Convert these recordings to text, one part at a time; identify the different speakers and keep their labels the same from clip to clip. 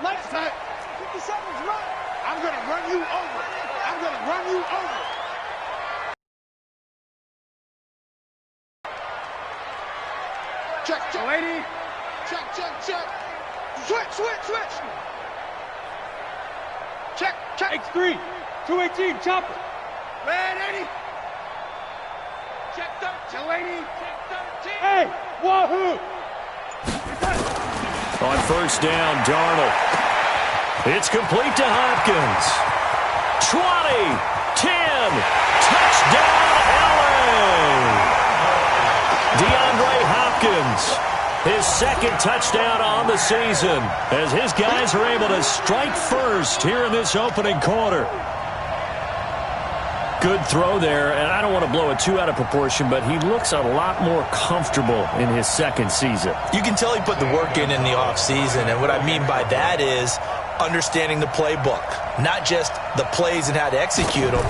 Speaker 1: Let's take 50 seconds run. I'm going to run you over. I'm going to run you over. Check, check. Lady. Check, check, check. Switch, switch, switch. Check, check. X3. 218, chopper. Red 80. Check 13. 280. Check 13. Hey, wahoo.
Speaker 2: On first down, Darnold. It's complete to Hopkins. 20, 10, touchdown, LA! DeAndre Hopkins, his second touchdown on the season, as his guys are able to strike first here in this opening quarter. Good throw there, and I don't want to blow it too out of proportion, but he looks a lot more comfortable in his second season.
Speaker 3: You can tell he put the work in the offseason, and what I mean by that is understanding the playbook. Not just the plays and how to execute them,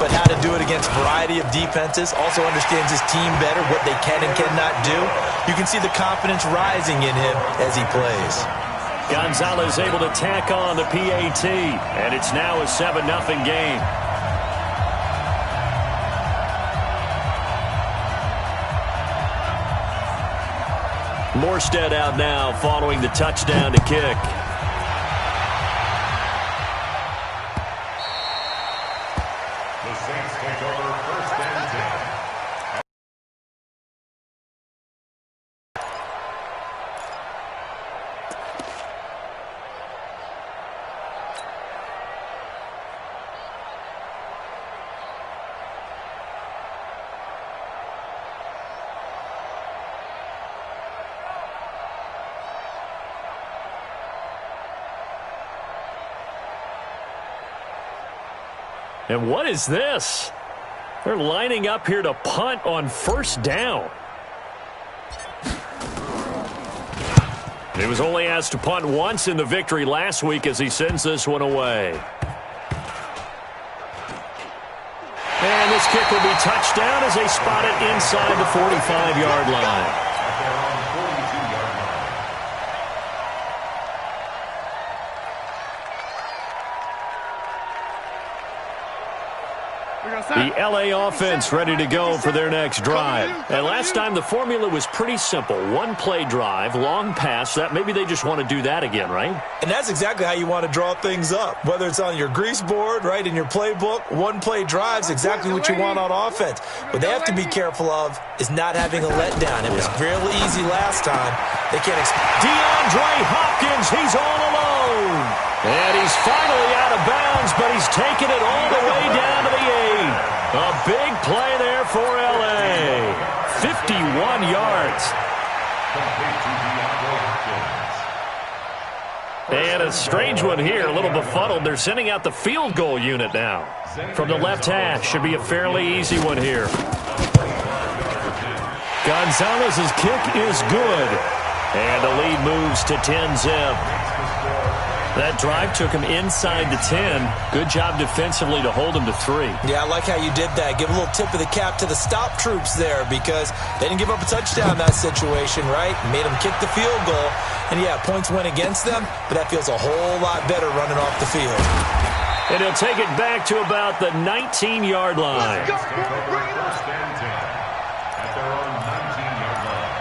Speaker 3: but how to do it against a variety of defenses. Also understands his team better, what they can and cannot do. You can see the confidence rising in him as he plays.
Speaker 2: Gonzalez able to tack on the PAT, and it's now a 7-0 game. Morstead out now following the touchdown to kick.
Speaker 4: The Saints take over first and 10.
Speaker 2: And what is this? They're lining up here to punt on first down. He was only asked to punt once in the victory last week as he sends this one away. And this kick will be touchdown as they spot it inside the 45-yard line. The LA offense ready to go for their next drive. And last time the formula was pretty simple. One-play drive, long pass. That maybe they just want to do that again, right?
Speaker 3: And that's exactly how you want to draw things up. Whether it's on your grease board, right, in your playbook, one-play drive's exactly what you want on offense. What they have to be careful of is not having a letdown. It was fairly easy last time. They can't expect.
Speaker 2: DeAndre Hopkins, he's all alone. And he's finally out of bounds, but he's taken it all the way down to the 8. A big play there for L.A. 51 yards. And a strange one here, a little befuddled. They're sending out the field goal unit now. From the left hash, should be a fairly easy one here. Gonzalez's kick is good. And the lead moves to 10-zip. That drive took him inside the 10. Good job defensively to hold him to 3.
Speaker 3: Yeah, I like how you did that. Give a little tip of the cap to the stop troops there because they didn't give up a touchdown in that situation, right? Made them kick the field goal. And, yeah, points went against them, but that feels a whole lot better running off the field.
Speaker 2: And he'll take it back to about the 19-yard line.
Speaker 4: Let's take over first and 10 at their own 19-yard line.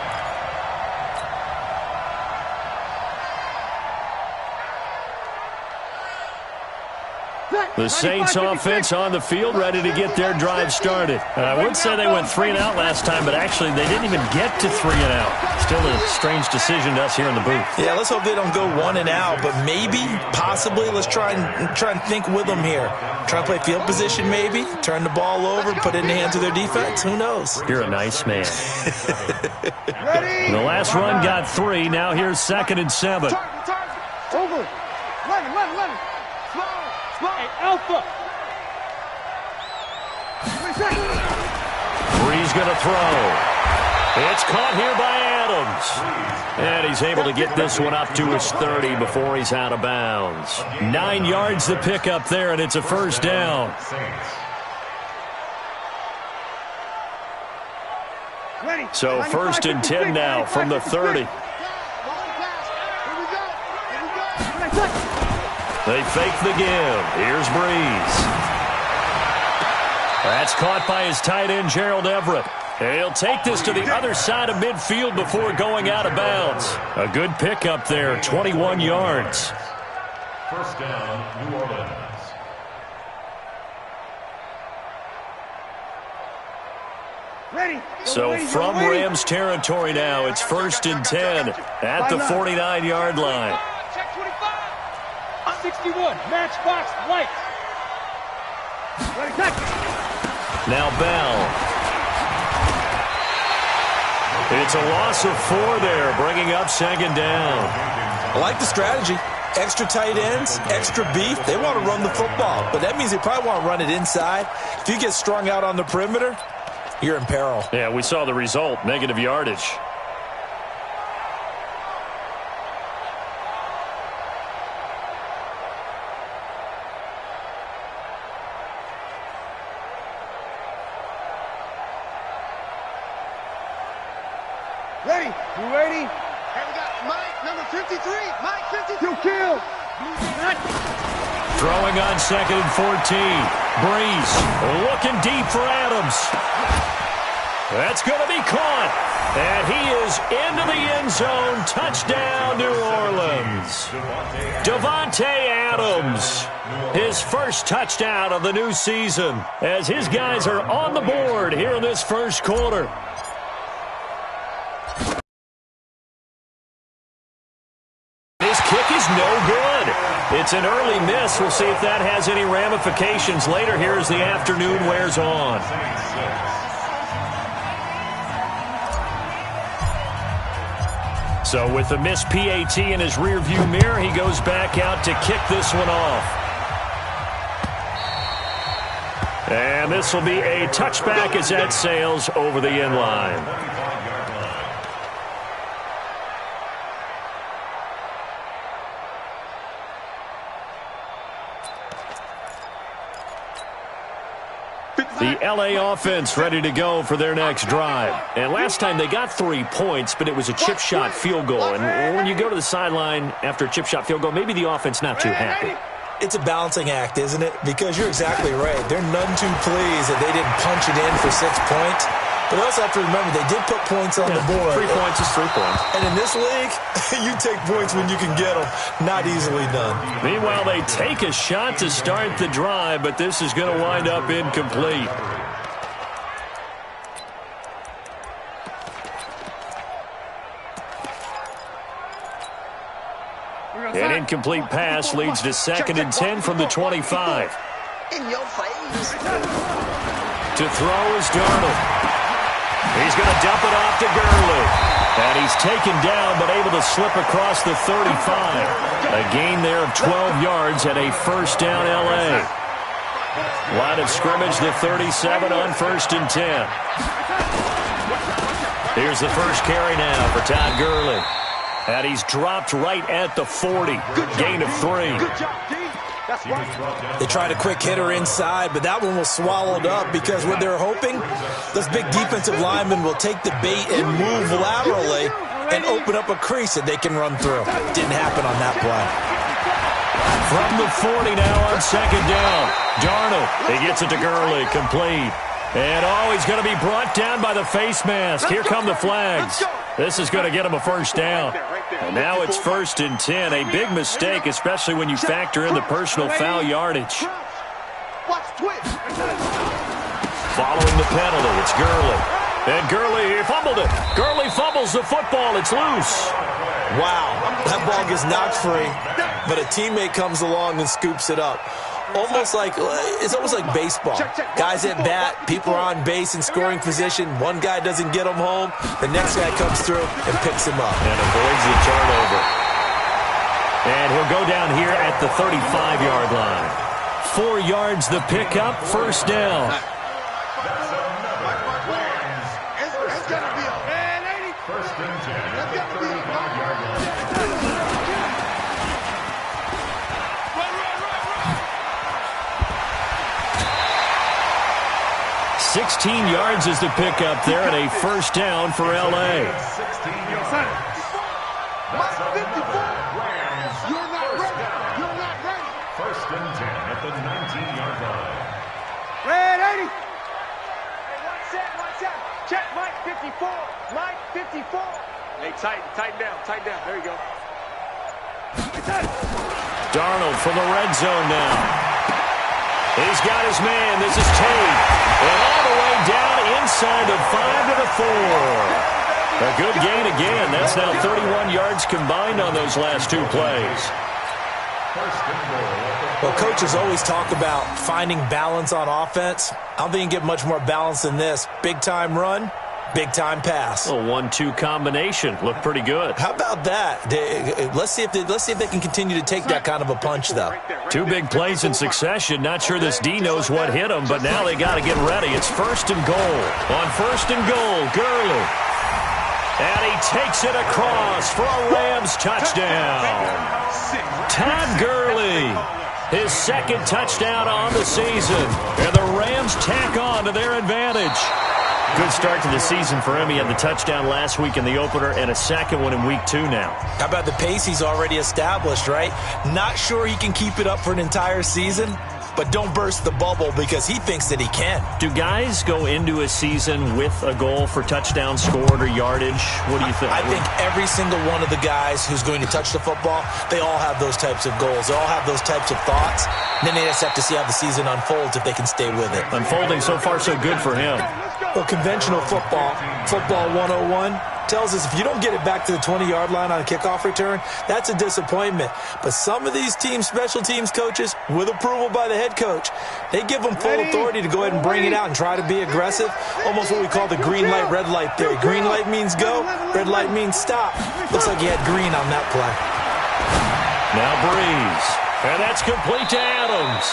Speaker 2: The Saints offense on the field ready to get their drive started. I would say they went 3 and out last time, but actually they didn't even get to 3 and out. Still a strange decision to us here in the booth.
Speaker 3: Yeah, let's hope they don't go 1 and out, but maybe, possibly, let's try and think with them here. Try and play field position maybe, turn the ball over, put it in the hands of their defense. Who knows?
Speaker 2: You're a nice man. The last run got 3. Now here's 2nd and 7.
Speaker 1: Over. 11. Hey, Alpha.
Speaker 2: Bree's going to throw. It's caught here by Adams. And he's able to get this one up to his 30 before he's out of bounds. 9 yards to pick up there, and it's a first down. So 1st and 10 now from the 30. They fake the give. Here's Breeze. That's caught by his tight end, Gerald Everett. He'll take this to the other side of midfield before going out of bounds. A good pickup there, 21 yards.
Speaker 4: First down, New Orleans.
Speaker 1: Ready.
Speaker 2: So from Rams territory now, it's 1st and 10 at the 49-yard line.
Speaker 1: Check 25. 61. Matchbox white.
Speaker 2: Now Bell. It's a loss of 4 there, bringing up 2nd down.
Speaker 3: I like the strategy. Extra tight ends, extra beef. They want to run the football, but that means they probably want to run it inside. If you get strung out on the perimeter, you're in peril.
Speaker 2: Yeah, we saw the result, negative yardage.
Speaker 1: Ready. 280. Hey, we got Mike, number 53. Mike, 52. Kill.
Speaker 2: Throwing on 2nd and 14. Breeze looking deep for Adams. That's going to be caught. And he is into the end zone. Touchdown, New Orleans. Davante Adams. His first touchdown of the new season as his guys are on the board here in this first quarter. His kick is no good. It's an early miss. We'll see if that has any ramifications later here as the afternoon wears on. So with the missed PAT in his rearview mirror, he goes back out to kick this one off. And this will be a touchback as that sails over the end line. The LA offense ready to go for their next drive. And last time they got 3 points, but it was a chip shot field goal. And when you go to the sideline after a chip shot field goal, maybe the offense not too happy.
Speaker 3: It's a balancing act, isn't it? Because you're exactly right. They're none too pleased that they didn't punch it in for 6 points. But also have to remember, they did put points on the board.
Speaker 2: 3 points is 3 points.
Speaker 3: And in this league, you take points when you can get them. Not easily done.
Speaker 2: Meanwhile, they take a shot to start the drive, but this is going to wind up incomplete. An incomplete pass leads to 2nd and 10 from the 25.
Speaker 5: In your face.
Speaker 2: To throw is Darnold. He's going to dump it off to Gurley. And he's taken down but able to slip across the 35. A gain there of 12 yards at a 1st down LA. Line of scrimmage, the 37 on 1st and 10. Here's the first carry now for Todd Gurley. And he's dropped right at the 40. Gain of 3.
Speaker 3: They tried a quick hitter inside, but that one was swallowed up because what they're hoping, those big defensive linemen will take the bait and move laterally and open up a crease that they can run through. Didn't happen on that play.
Speaker 2: From the 40 now on 2nd down. Darnold, he gets it to Gurley, complete. And he's going to be brought down by the face mask. Here come the flags. This is going to get him a 1st down. And now it's 1st and 10. A big mistake, especially when you factor in the personal foul yardage. Following the penalty, it's Gurley. And Gurley, he fumbled it. Gurley fumbles the football. It's loose.
Speaker 3: Wow, that ball gets knocked free, but a teammate comes along and scoops it up. It's almost like baseball. Guys at bat, people are on base in scoring position. One guy doesn't get him home. The next guy comes through and picks him up.
Speaker 2: And avoids the turnover. And he'll go down here at the 35-yard line. 4 yards the pickup, 1st down.
Speaker 1: It's going to be a
Speaker 4: 1st and 10 at the 35-yard line.
Speaker 2: 16 yards is the pickup there and a 1st down for LA.
Speaker 4: 16 yards. That's a Rams. You're not ready.
Speaker 1: 54. Mike, 54. Hey, tighten down. There you go.
Speaker 2: Darnold from the red zone now. He's got his man. This is Tate. And all the way down inside the 5 to the 4. A good gain again. That's now 31 yards combined on those last two plays.
Speaker 3: Well, coaches always talk about finding balance on offense. I don't think you can get much more balance than this. Big-time run, big-time pass.
Speaker 2: A 1-2 combination. Looked pretty good.
Speaker 3: How about that? Let's see if they can continue to take that kind of a punch, though.
Speaker 2: Two big plays in succession. Not sure this D knows what hit him, but now they got to get ready. It's 1st and goal. On 1st and goal, Gurley. And he takes it across for a Rams touchdown. Todd Gurley, his 2nd touchdown on the season. And the Rams tack on to their advantage. Good start to the season for him. He had the touchdown last week in the opener and a 2nd one in week 2 now.
Speaker 3: How about the pace he's already established, right? Not sure he can keep it up for an entire season, but don't burst the bubble because he thinks that he can.
Speaker 2: Do guys go into a season with a goal for touchdown scored or yardage? What do you think?
Speaker 3: I think every single one of the guys who's going to touch the football, they all have those types of goals. They all have those types of thoughts. And then they just have to see how the season unfolds if they can stay with it.
Speaker 2: Unfolding so far so good for him.
Speaker 3: Well, conventional football 101, tells us if you don't get it back to the 20-yard line on a kickoff return, that's a disappointment. But some of these special teams coaches, with approval by the head coach, they give them full authority to go ahead and bring it out and try to be aggressive. Almost what we call the green light, red light theory. Green light means go, red light means stop. Looks like he had green on that play.
Speaker 2: Now Breeze. And that's complete to Adams.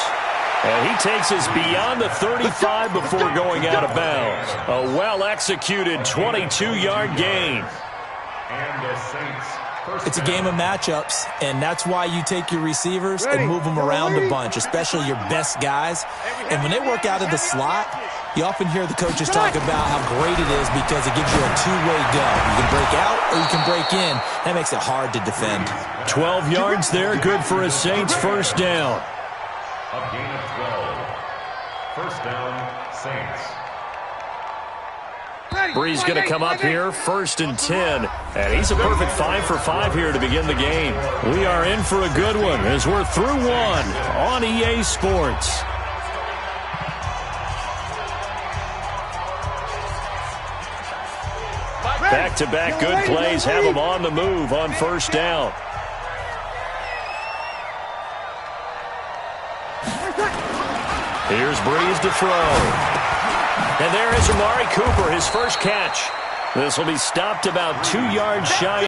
Speaker 2: And he takes us beyond the 35 before going out of bounds. A well-executed 22-yard gain.
Speaker 4: And the Saints.
Speaker 3: It's a game of matchups, and that's why you take your receivers and move them around a bunch, especially your best guys. And when they work out of the slot, you often hear the coaches talk about how great it is because it gives you a two-way go. You can break out or you can break in. That makes it hard to defend.
Speaker 2: 12 yards there, good for a Saints first down.
Speaker 4: A gain of 12. First down, Saints.
Speaker 2: Breeze going to come up here, 1st and 10. And he's a perfect 5 for 5 here to begin the game. We are in for a good one as we're through one on EA Sports. Back-to-back good plays have them on the move on first down. Here's Breeze to throw. And there is Amari Cooper, his first catch. This will be stopped about 2 yards shy.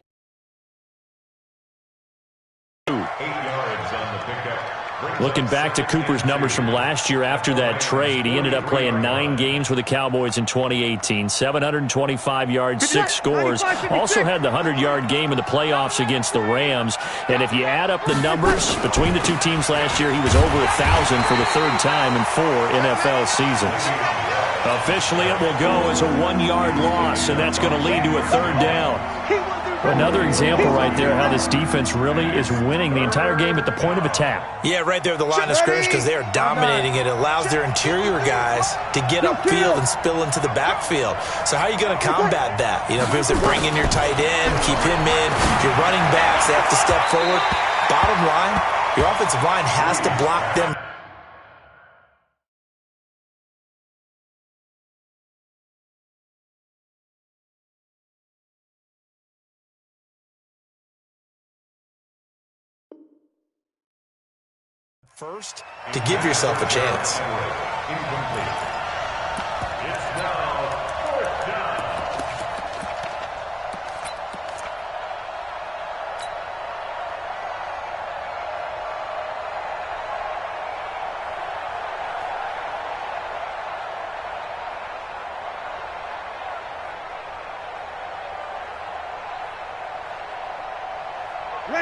Speaker 4: 8 yards on the pickup.
Speaker 2: Looking back to Cooper's numbers from last year after that trade, he ended up playing 9 games with the Cowboys in 2018. 725 yards, 6 scores. Also had the 100-yard game in the playoffs against the Rams. And if you add up the numbers between the two teams last year, he was over 1,000 for the 3rd time in 4 NFL seasons. Officially, it will go as a 1-yard loss, and that's going to lead to a 3rd down. Another example right there how this defense really is winning the entire game at the point of attack.
Speaker 3: Yeah, right there at the line of scrimmage because they are dominating it. It allows their interior guys to get upfield and spill into the backfield. So how are you going to combat that? You know, if they bring in your tight end, keep him in, your running backs, they have to step forward. Bottom line, your offensive line has to block them. First, to give yourself a chance.
Speaker 4: Incomplete. It's now 4th down.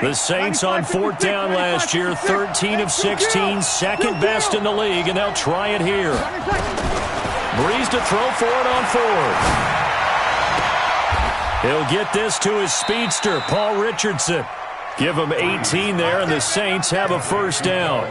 Speaker 2: The Saints on 4th down last year, 13 of 16, second best in the league, and they'll try it here. Breeze to throw for it on 4th. He'll get this to his speedster, Paul Richardson. Give him 18 there, and the Saints have a first down.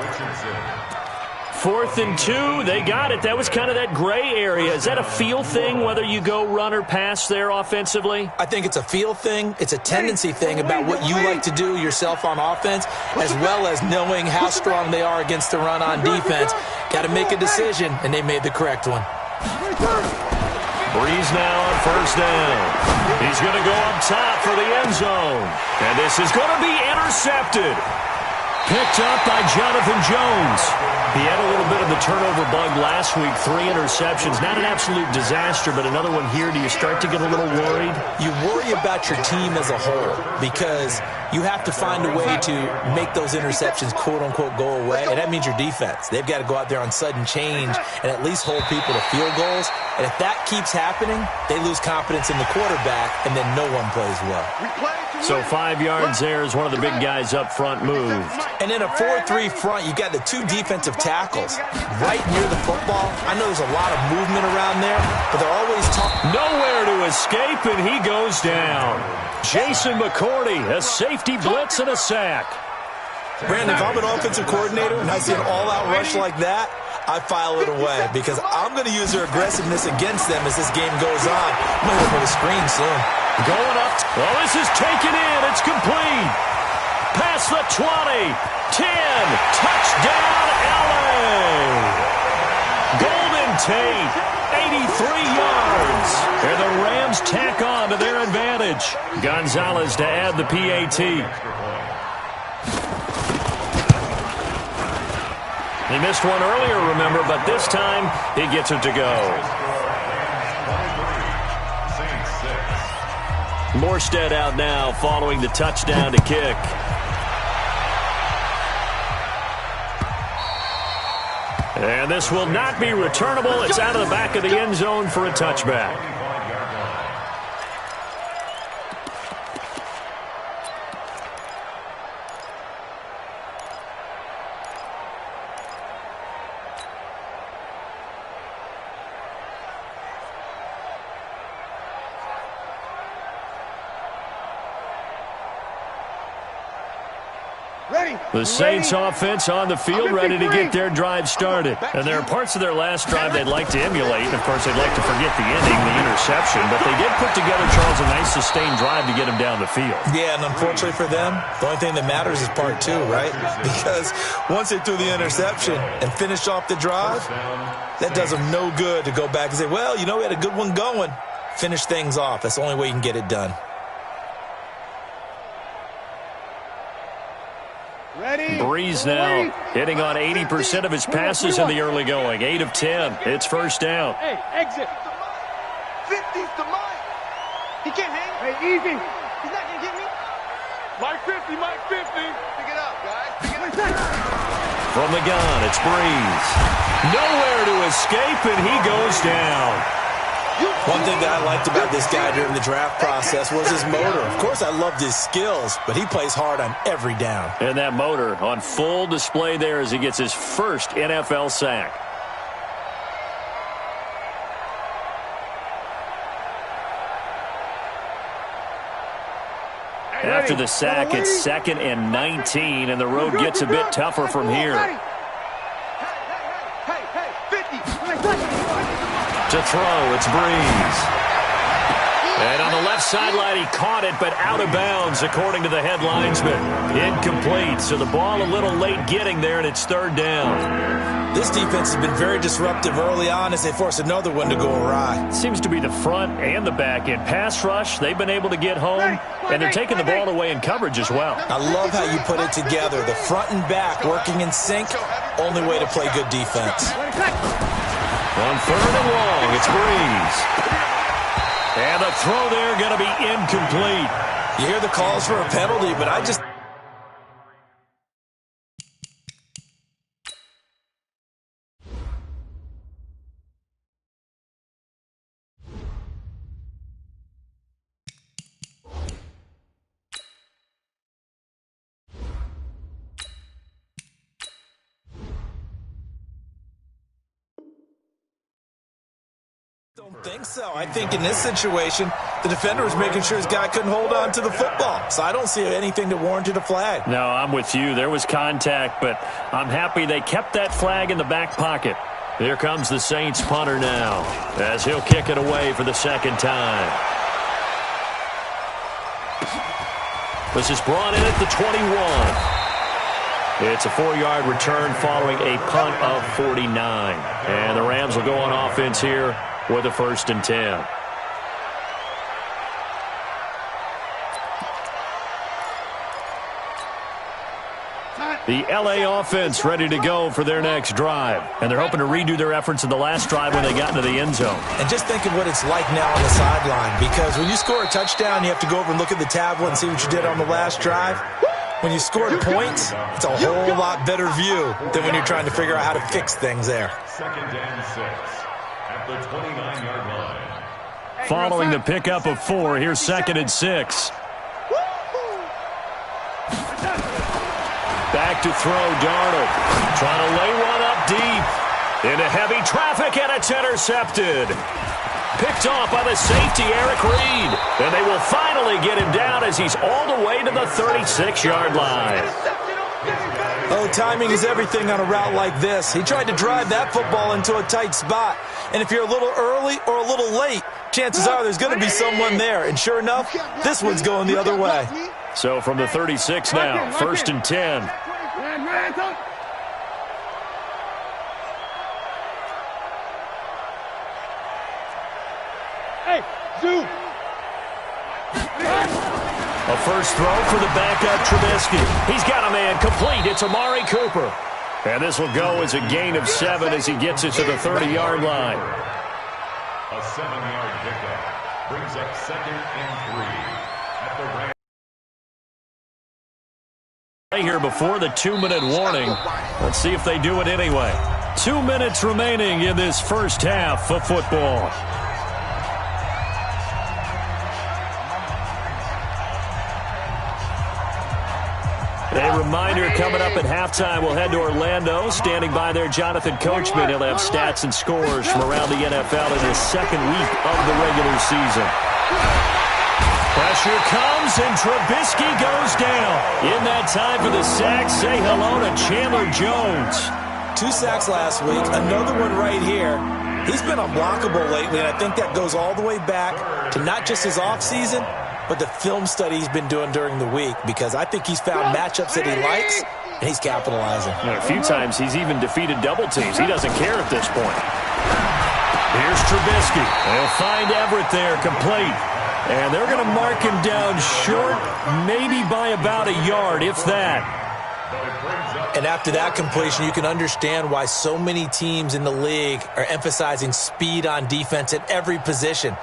Speaker 2: 4th and 2. They got it. That was kind of that gray area. Is that a feel thing, whether you go run or pass there offensively?
Speaker 3: I think it's a feel thing. It's a tendency thing about what you like to do yourself on offense, as well as knowing how strong they are against the run on defense. Got to make a decision, and they made the correct one.
Speaker 2: Breeze now on 1st down. He's going to go up top for the end zone. And this is going to be intercepted. Picked up by Jonathan Jones. He had a little bit of the turnover bug last week, 3 interceptions. Not an absolute disaster, but another one here. Do you start to get a little worried?
Speaker 3: You worry about your team as a whole because you have to find a way to make those interceptions, quote-unquote, go away, and that means your defense. They've got to go out there on sudden change and at least hold people to field goals. And if that keeps happening, they lose confidence in the quarterback, and then no one plays well.
Speaker 2: So 5 yards there as one of the big guys up front moved.
Speaker 3: And in a 4-3 front, you got the 2 defensive tackles right near the football. I know there's a lot of movement around there, but they're always
Speaker 2: nowhere to escape, and he goes down. Jason McCourty, a safety blitz and a sack.
Speaker 3: Brandon, if I'm an offensive coordinator and I see an all-out rush like that, I file it away because I'm going to use their aggressiveness against them as this game goes on. I'm going to hit them with a screen soon.
Speaker 2: Going up. Well, this is taken in. It's complete. Past the 20. 10. Touchdown, LA. Golden Tate. 83 yards. And the Rams tack on to their advantage. Gonzalez to add the PAT. He missed one earlier, remember, but this time he gets it to go. Morstead out now following the touchdown to kick. And this will not be returnable. It's out of the back of the end zone for a touchback. The Saints offense on the field, ready to get their drive started. And there are parts of their last drive they'd like to emulate. And, of course, they'd like to forget the ending, the interception. But they did put together, Charles, a nice sustained drive to get them down the field.
Speaker 3: Yeah, and unfortunately for them, the only thing that matters is part 2, right? Because once they threw the interception and finished off the drive, that does them no good to go back and say, well, you know, we had a good one going. Finish things off. That's the only way you can get it done.
Speaker 2: Breeze now hitting on 80% of his passes in the early going. 8 of 10. It's 1st down.
Speaker 1: Hey, exit. 50's to Mike. He can't hang. Hey, easy. He's not going to get me. Mike 50, Mike 50. Pick it up, guys. Pick it up.
Speaker 2: From the gun, it's Breeze. Nowhere to escape, and he goes down.
Speaker 3: One thing that I liked about this guy during the draft process was his motor. Of course, I loved his skills, but he plays hard on every down.
Speaker 2: And that motor on full display there as he gets his first NFL sack. After the sack, it's 2nd and 19, and the road gets a bit tougher from here. To throw, it's Breeze. And on the left sideline, he caught it, but out of bounds, according to the head linesman. Incomplete, so the ball a little late getting there, and it's 3rd down.
Speaker 3: This defense has been very disruptive early on as they force another one to go awry.
Speaker 2: Seems to be the front and the back end. Pass rush, they've been able to get home, and they're taking the ball away in coverage as well.
Speaker 3: I love how you put it together. The front and back working in sync, only way to play good defense.
Speaker 2: On 3rd and long, it's Breeze. And the throw there going to be incomplete.
Speaker 3: You hear the calls for a penalty, but I just... don't think so. I think in this situation, the defender was making sure his guy couldn't hold on to the football. So I don't see anything that warranted a flag.
Speaker 2: No, I'm with you. There was contact, but I'm happy they kept that flag in the back pocket. Here comes the Saints punter now, as he'll kick it away for the second time. This is brought in at the 21. It's a 4-yard return following a punt of 49. And the Rams will go on offense here with a 1st and 10. The L.A. offense ready to go for their next drive. And they're hoping to redo their efforts in the last drive when they got into the end zone.
Speaker 3: And just think of what it's like now on the sideline. Because when you score a touchdown, you have to go over and look at the tablet and see what you did on the last drive. When you scored points, it's a whole lot better view than when you're trying to figure out how to fix things there.
Speaker 4: 2nd and 6 at the 29-yard line.
Speaker 2: Following the pickup of 4, here's 2nd and 6. Back to throw, Darnold. Trying to lay one up deep. Into heavy traffic, and it's intercepted. Picked off by the safety, Eric Reed. And they will finally get him down as he's all the way to the 36-yard line.
Speaker 3: Oh, timing is everything on a route like this. He tried to drive that football into a tight spot. And if you're a little early or a little late, chances are there's going to be someone there. And sure enough, this one's going the other way.
Speaker 2: So from the 36 now, 1st and 10.
Speaker 1: Hey, Zoo.
Speaker 2: A first throw for the backup Trubisky. He's got a man complete. It's Amari Cooper. And this will go as a gain of 7 as he gets it to the 30-yard line.
Speaker 4: A 7-yard pickup brings up 2nd and 3 at the Rams.
Speaker 2: Here before the 2-minute warning. Let's see if they do it anyway. 2 minutes remaining in this first half of football. A reminder coming up at halftime, we'll head to Orlando. Standing by there, Jonathan Coachman. He'll have stats and scores from around the NFL in his 2nd week of the regular season. Pressure comes, and Trubisky goes down. In that time for the sack, say hello to Chandler Jones.
Speaker 3: 2 sacks last week, another one right here. He's been unblockable lately, and I think that goes all the way back to not just his offseason, but the film study he's been doing during the week, because I think he's found matchups that he likes, and he's capitalizing.
Speaker 2: And a few times he's even defeated double teams. He doesn't care at this point. Here's Trubisky. They'll find Everett there, complete. And they're going to mark him down short, maybe by about a yard, if that.
Speaker 3: And after that completion, you can understand why so many teams in the league are emphasizing speed on defense at every position.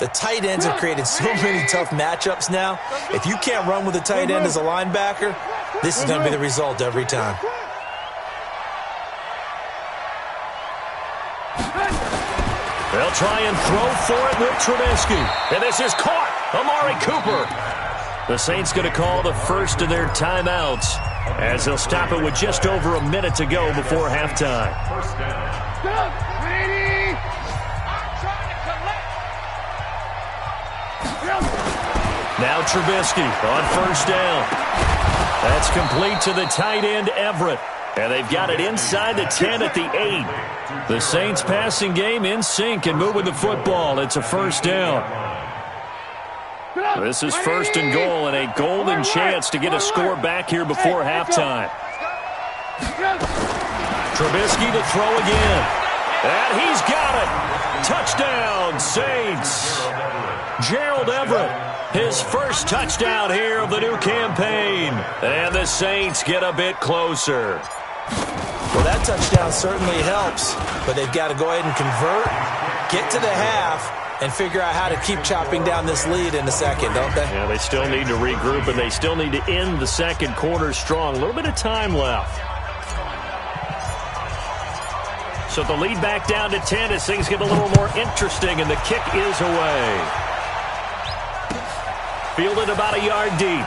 Speaker 3: The tight ends have created so many tough matchups now. If you can't run with a tight end as a linebacker, this is going to be the result every time.
Speaker 2: They'll try and throw for it with Trubisky. And this is caught. Amari Cooper. The Saints going to call the first of their timeouts as they'll stop it with just over a minute to go before halftime.
Speaker 4: First down.
Speaker 2: Now Trubisky on first down. That's complete to the tight end, Everett. And they've got it inside the 10 at the 8. The Saints passing game in sync and moving the football. It's a first down. This is 1st and goal and a golden chance to get a score back here before halftime. Trubisky to throw again. And he's got it. Touchdown, Saints. Gerald Everett, his first touchdown here of the new campaign. And the Saints get a bit closer.
Speaker 3: Well, that touchdown certainly helps, but they've got to go ahead and convert, get to the half, and figure out how to keep chopping down this lead in the second, don't they?
Speaker 2: Yeah, they still need to regroup, and they still need to end the second quarter strong. A little bit of time left. So the lead back down to 10 as things get a little more interesting, and the kick is away. Fielded about a yard deep.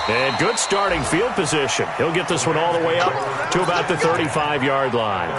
Speaker 2: And good starting field position. He'll get this one all the way up to about the 35-yard line.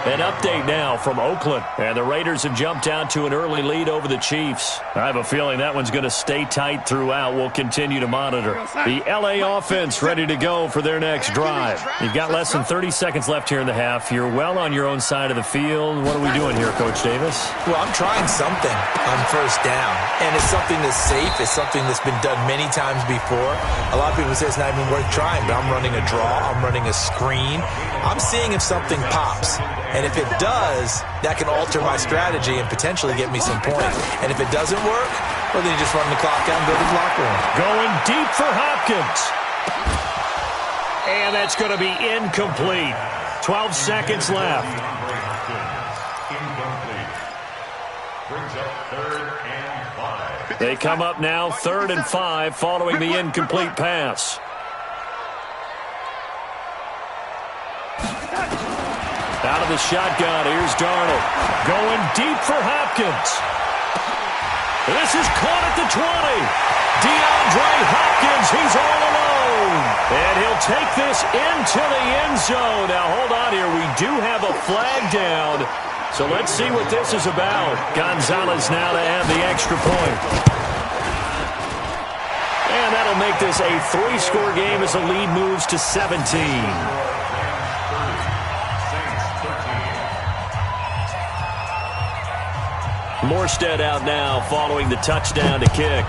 Speaker 2: An update now from Oakland. And the Raiders have jumped out to an early lead over the Chiefs. I have a feeling that one's going to stay tight throughout. We'll continue to monitor. The LA offense ready to go for their next drive. You've got less than 30 seconds left here in the half. You're well on your own side of the field. What are we doing here, Coach Davis?
Speaker 3: Well, I'm trying something on first down. And it's something that's safe. It's something that's been done many times before. A lot of people say it's not even worth trying, but I'm running a draw. I'm running a screen. I'm seeing if something pops. And if it does, that can alter my strategy and potentially get me some points. And if it doesn't work, well, then you just run the clock out and go to the locker room.
Speaker 2: Going deep for Hopkins. And that's going to be incomplete. 12 seconds left.
Speaker 4: Incomplete. Brings up 3rd and 5.
Speaker 2: They come up now 3rd and 5 following the incomplete pass. Out of the shotgun, here's Darnold. Going deep for Hopkins. This is caught at the 20. DeAndre Hopkins, he's all alone. And he'll take this into the end zone. Now, hold on here. We do have a flag down. So let's see what this is about. Gonzalez now to add the extra point. And that'll make this a 3-score game as the lead moves to 17. Morstead out now following the touchdown to kick.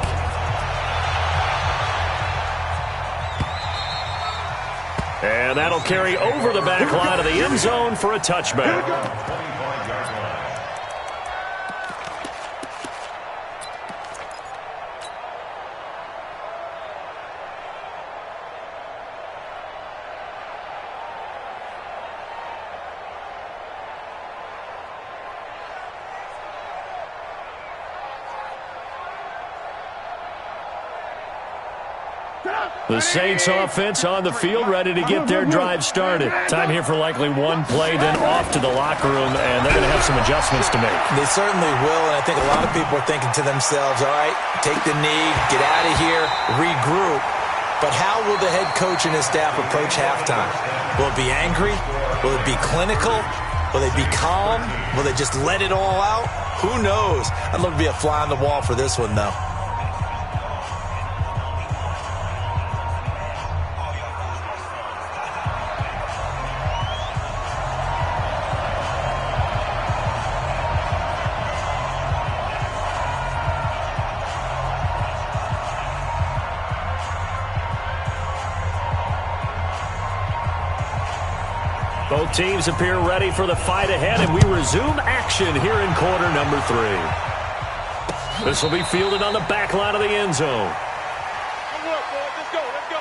Speaker 2: And that'll carry over the back line of the end zone for a touchback. The Saints offense on the field, ready to get their drive started. Time here for likely one play, then off to the locker room, and they're going to have some adjustments to make.
Speaker 3: They certainly will, and I think a lot of people are thinking to themselves, all right, take the knee, get out of here, regroup. But how will the head coach and his staff approach halftime? Will it be angry? Will it be clinical? Will they be calm? Will they just let it all out? Who knows? I'd love to be a fly on the wall for this one, though.
Speaker 2: Both teams appear ready for the fight ahead, and we resume action here in quarter number 3. This will be fielded on the back line of the end zone.
Speaker 1: Good work, boys. Let's go. Let's go.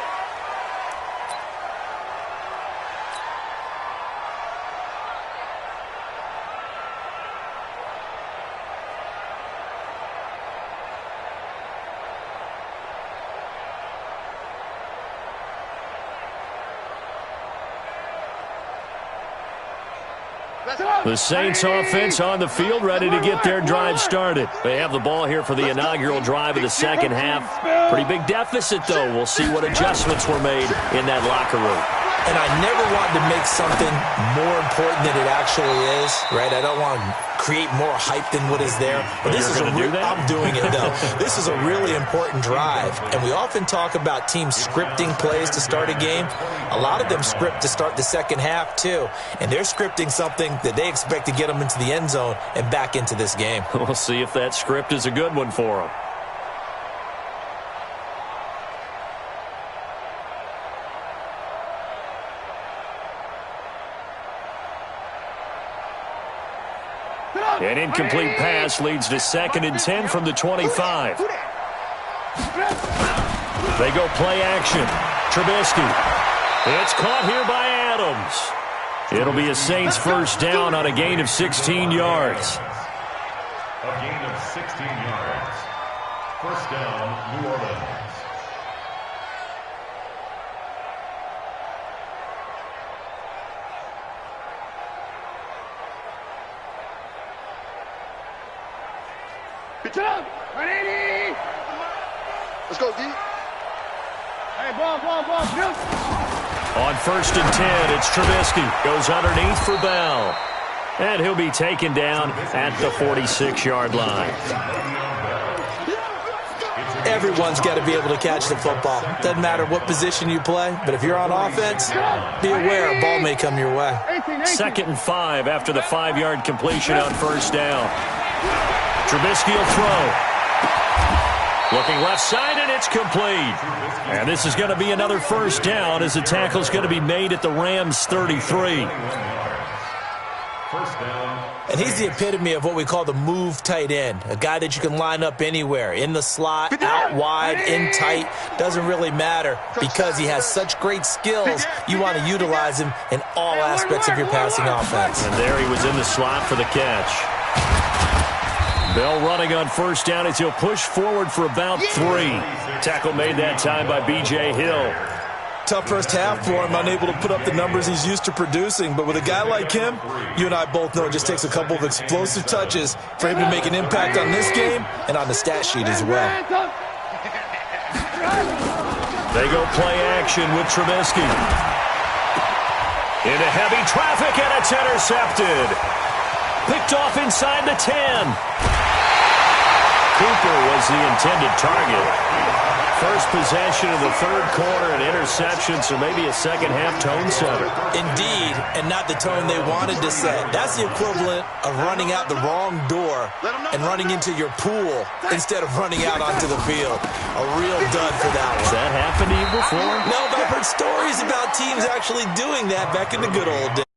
Speaker 2: The Saints offense on the field, ready to get their drive started. They have the ball here for the inaugural drive of the second half. Pretty big deficit, though. We'll see what adjustments were made in that locker room.
Speaker 3: And I never want to make something more important than it actually is, right? I don't want to create more hype than what is there. But this is I'm doing it, though. This is a really important drive. And we often talk about teams scripting plays to start a game. A lot of them script to start the second half, too. And they're scripting something that they expect to get them into the end zone and back into this game.
Speaker 2: We'll see if that script is a good one for them. An incomplete pass leads to 2nd and 10 from the 25. They go play action. Trubisky. It's caught here by Adams. It'll be a Saints first down on a gain of 16 yards.
Speaker 4: A gain of 16 yards. First down, New Orleans.
Speaker 5: Let's go, D.
Speaker 2: On 1st and 10, it's Trubisky. Goes underneath for Bell. And he'll be taken down at the 46-yard line.
Speaker 3: Everyone's got to be able to catch the football. Doesn't matter what position you play, but if you're on offense, be aware a ball may come your way.
Speaker 2: 2nd and 5 after the 5-yard completion on 1st down. Trubisky will throw. Looking left side, and it's complete. And this is going to be another 1st down as the tackle's going to be made at the Rams' 33.
Speaker 3: And he's the epitome of what we call the move tight end, a guy that you can line up anywhere, in the slot, out wide, in tight. Doesn't really matter because he has such great skills. You want to utilize him in all aspects of your passing offense.
Speaker 2: And there he was in the slot for the catch. Bell running on 1st down as he'll push forward for about 3. Tackle made that time by B.J. Hill.
Speaker 3: Tough first half for him, unable to put up the numbers he's used to producing. But with a guy like him, you and I both know it just takes a couple of explosive touches for him to make an impact on this game and on the stat sheet as well.
Speaker 2: They go play action with Trubisky. Into heavy traffic, and it's intercepted. Picked off inside the 10. Cooper was the intended target. First possession of the 3rd quarter, an interception, so maybe a second-half tone setter.
Speaker 3: Indeed, and not the tone they wanted to set. That's the equivalent of running out the wrong door and running into your pool instead of running out onto the field. A real dud for that one.
Speaker 2: Has that happened to you before?
Speaker 3: No, but I've heard stories about teams actually doing that back in the good old days.